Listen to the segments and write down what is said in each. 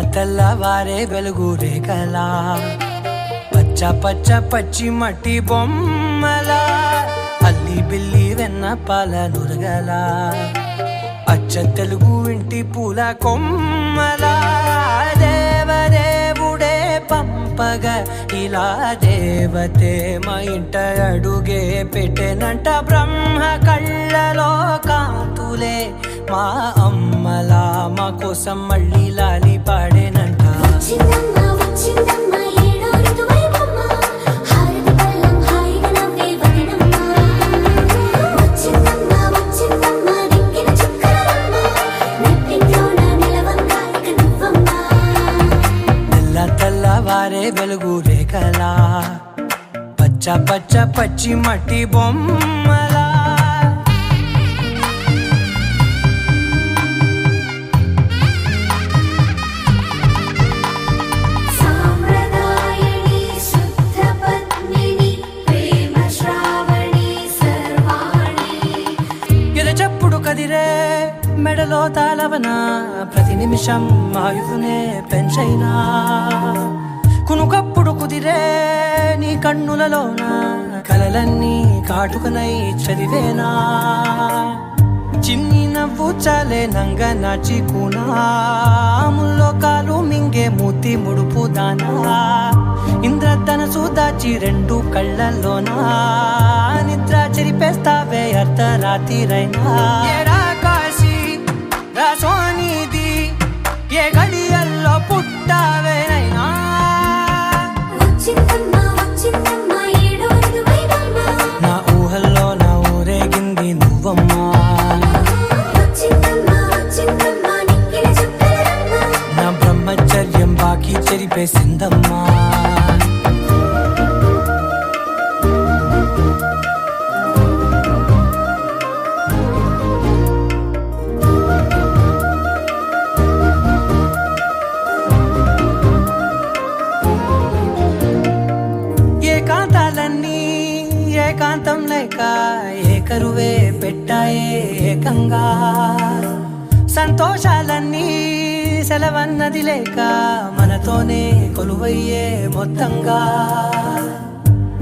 తెల్లవారే వెలుగు రేఖలా పచ్చ పచ్చ పచ్చి మట్టి బొమ్మలా అల్లి బిల్లి వెన్న పాల నురగలా అచ్చ తెలుగు ఇంటి పూల కొమ్మలా దేవదేవుడే పంపగా ఇలా దేవతే మా ఇంట అడుగే పెట్టెనంట బ్రహ్మ కళ్ళలో కాంతులే మా అమ్మలా మా కోసం మళ్ళీ లాలి పాడేనంట తెల్లవారే వెలుగు రేఖలా పచ్చ పచ్చ పచ్చి మట్టి బొమ్మలా కదిరే మెడలో తాళవన ప్రతి నిమిషం ఆయుధునే పెంచైనా కునుకప్పుడు కుదిరే నీ కన్నులలోన కలలన్నీ కాటుకనై చదివేనా చిన్ని నవ్వు చాలే నంగ నాచి కూనాముల్లో కాలు మింగే మూతి ముడుపు దానా ఇంద్రధనసు దాచి రెండు కళ్ళల్లోనా నిద్ర చెరిపేస్తావే అర్ధరాత్రిరైనా కాశీ రాసోనిది ఏ గడియల్లో పుట్టావేనైనా నా ఊహల్లో నా ఊరేగింది నువ్వమ్మా నా బ్రహ్మచర్యం బాకీ చెరిపేసిందమ్మా ఏకాంతం లేక ఏకరువే పెట్టాయే ఏకంగా సంతోషాలన్నీ సెలవన్నది లేక మనతోనే కొలువయ్యే మొత్తంగా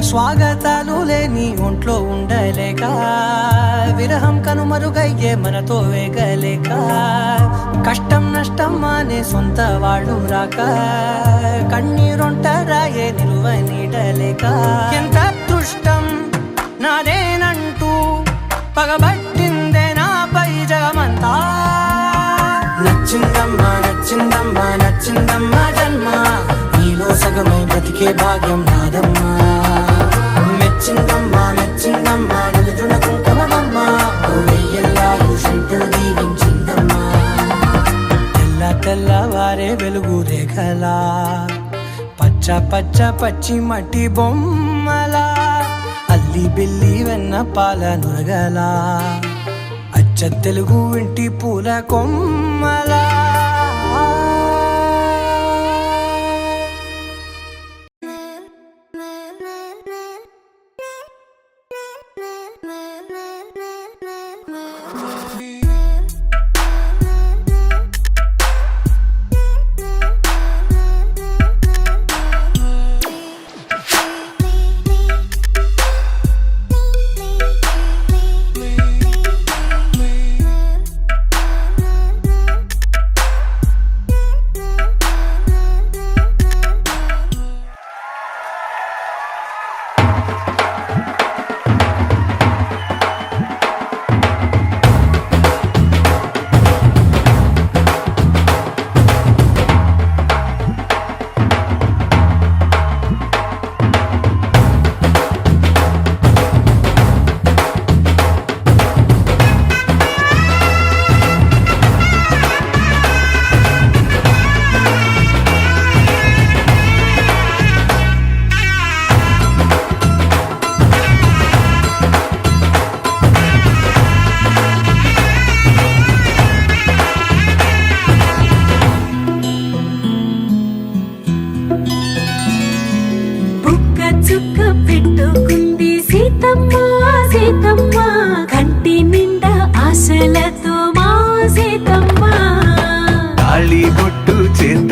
స్వాగతాలు లేని ఒంట్లో ఉండలేక విరహం కనుమరుగయ్యే మనతో వేగలేక కష్టం నష్టం అనే సొంత వాళ్ళు రాక కన్నీరొంటరాయే నిలువ నీడలేక ఎంత అదృష్టం నాదేనంటూ పగబట్టిందే నాపై జగమంతా నచ్చిందమ్మా నచ్చిందమ్మా నచ్చిందమ్మా జన్మ నీలో సగమై బ్రతికే భాగ్యం నాదమ్మా మెచ్చిందమ్మా మెచ్చిందమ్మా నిలుచున కుంకుమమ్మా వెయ్యల్లాలు శంకులు దీవించిందమ్మా తెల్లవారే వెలుగు రేఖలా పచ్చ పచ్చ పచ్చి మట్టి బొమ్మలా అల్లి బిల్లి వెన్న పాల నురగలా అచ్చ తెలుగు ఇంటి పూల కొమ్మలా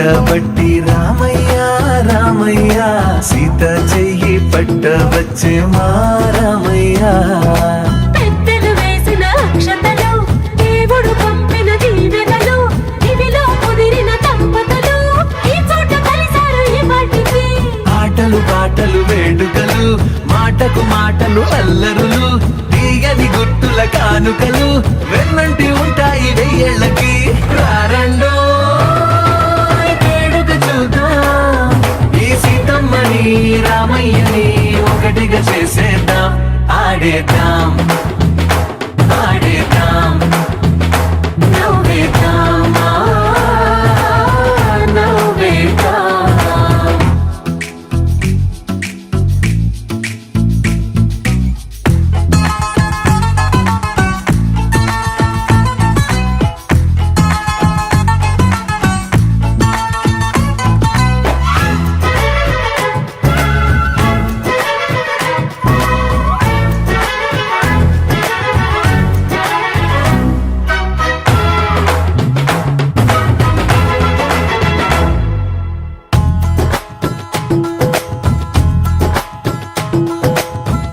పట్టబట్టి రామయ్య రామయ్య సీత చెయ్యి పట్టవచ్చే మా రామయ్య. పెద్దలు వేసిన అక్షతలు, దేవుడు పంపిన దీవెనలు, ఇవిలో కుదిరిన దంపతులు ఈ చోట కలిసారు ఈ వాటికి. ఆటలు పాటలు వేడుకలు, మాటకు మాటలు అల్లరులు, తీయని గుర్తుల కానుకలు వెన్నంటి ఉంటాయి వెయ్యేళ్ళకి. రారండో వేడుక చూద్దాం, ఈ సీతమ్మని రామయ్యని ఒకటిగా చేసేద్దాం. ఆడేద్దాం ఆడేద్దాం నవ్వేద్దాం నవ్వేద్దాం.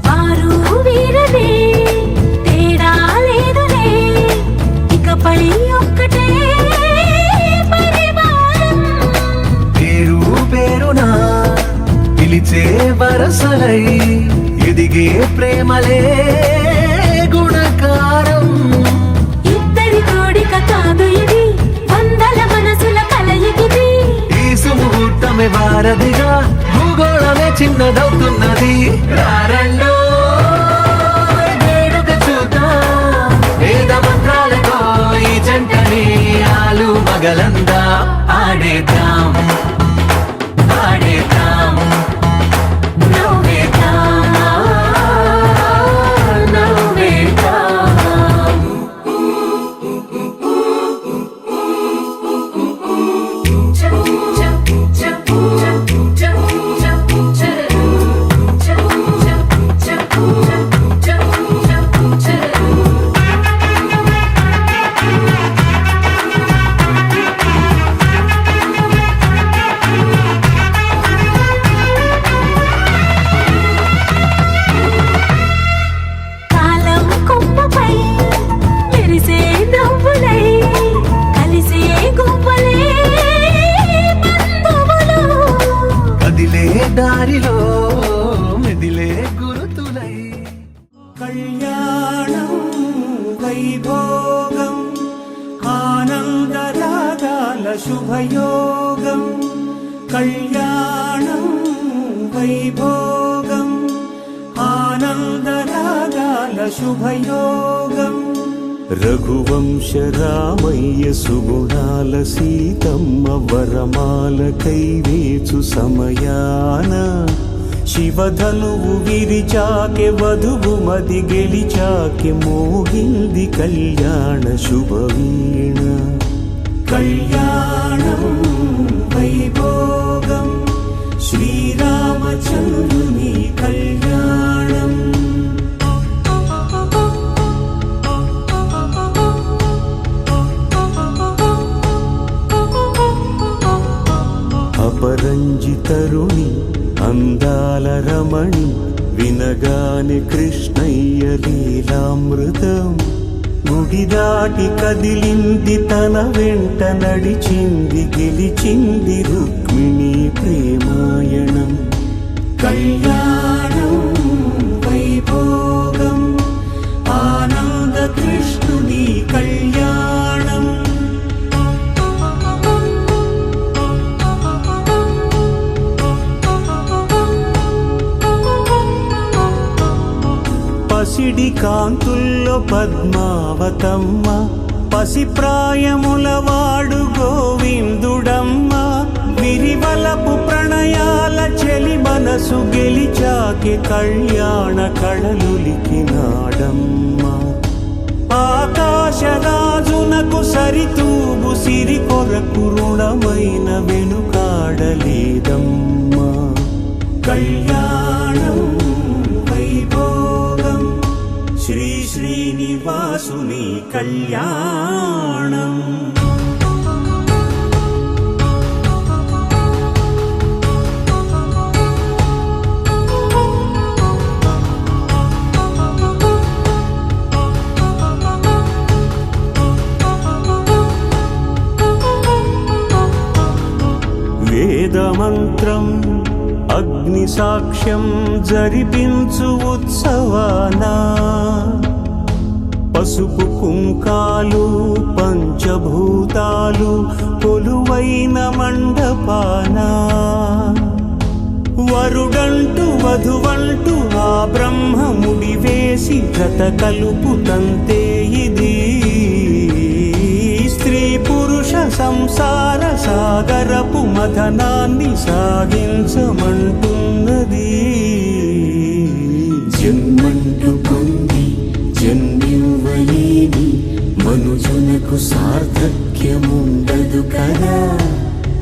వారు వీరలే, తేడా లేదులే, ఇకపై ఒక్కటే పరివారం. పేరు పేరునా పిలిచే వరసలై ఎదిగే ప్రేమలే గుణకారం. ఇద్దరి కోడిక కాదు ఇది, వందల మనసుల కలయికిది. ఈ సుముహూర్తమే వారధిగా, భూగోళమే చిన్నదవుతున్నది. రారండో వేడుక చూద్దాం, వేద మంత్రాలతో ఈ జంటని ఆలు మగలందా. ఆడేద్దాం ఆడేద్దాం నవ్వేద్దాం నవ్వేద్దాం. కాలం కొమ్మపై మెరిసే నవ్వులై, కలిసే గువ్వలే బంధువులు. కదిలే దారిలో మెదిలే గురుతులై. కళ్యాణం వైభోగం ఆనందరాగాల శుభయోగం. కళ్యాణం వైభోగం ఆనందరాగాల శుభయోగం. రఘువంశ రామయ్య సుగుణాల సీతమ్మ వరమాల కైవేచు సమయాన, శివధనువు విరిచాకె వధువు మది గెలిచాకె మోగింది కళ్యాణ శుభవీణ. కళ్యాణం వైభోగం శ్రీరామచంద్రుని కళ్యాణం. అపరంజితరుణి అందాల రమణి, వినగాని కృష్ణయ్య లీలామృతం. గుడి దాటి కదిలింది తన వెంట నడిచింది, గెలిచింది రుక్మిణి ప్రేమాయణం. కళ్యాణం వైభోగం ఆనంద కృష్ణుని కళ్యాణం. పసిడి కాంతుల్లో పద్మావతమ్మ, పసిప్రాయముల వాడు గోవిందుడమ్మ. విరివలపు ప్రణయాల చెలి మనసు గెలిచాకే కళ్యాణ కళలులికినాడమ్మ. ఆకాశరాజునకు సరితూబు సిరి కొరకు రుణమైన వెనుకాడలేదమ్మా. కళ్యాణం వైభోగం శ్రీ శ్రీనివాసుని కళ్యాణం. సూత్రం అగ్ని సాక్ష్యం జరిపించు ఉత్సవాన పసుపు కుంకాలు పంచభూతాలు కొలువైన మండపాన వరుడంటూ వధువంటూ ఆ బ్రహ్మ ముడివేసి జత కలుపుతంతే ఇది స్త్రీ పురుష సంసార సాగరపు మథనాన్ని సాగించమంటున్నది. జన్మంటూ పొంది జన్మివ్వలేని మనుజునకు సార్థక్యముండదు కదా.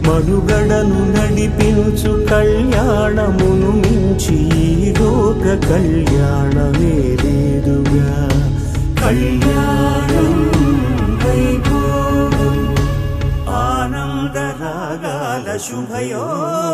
మనుగడను నడిపించు కళ్యాణమును మించి ఈ లోక కళ్యాణమే లేదుగా. కళ్యాణం వైభోగం ఆనందరాగాల శుభయోగం.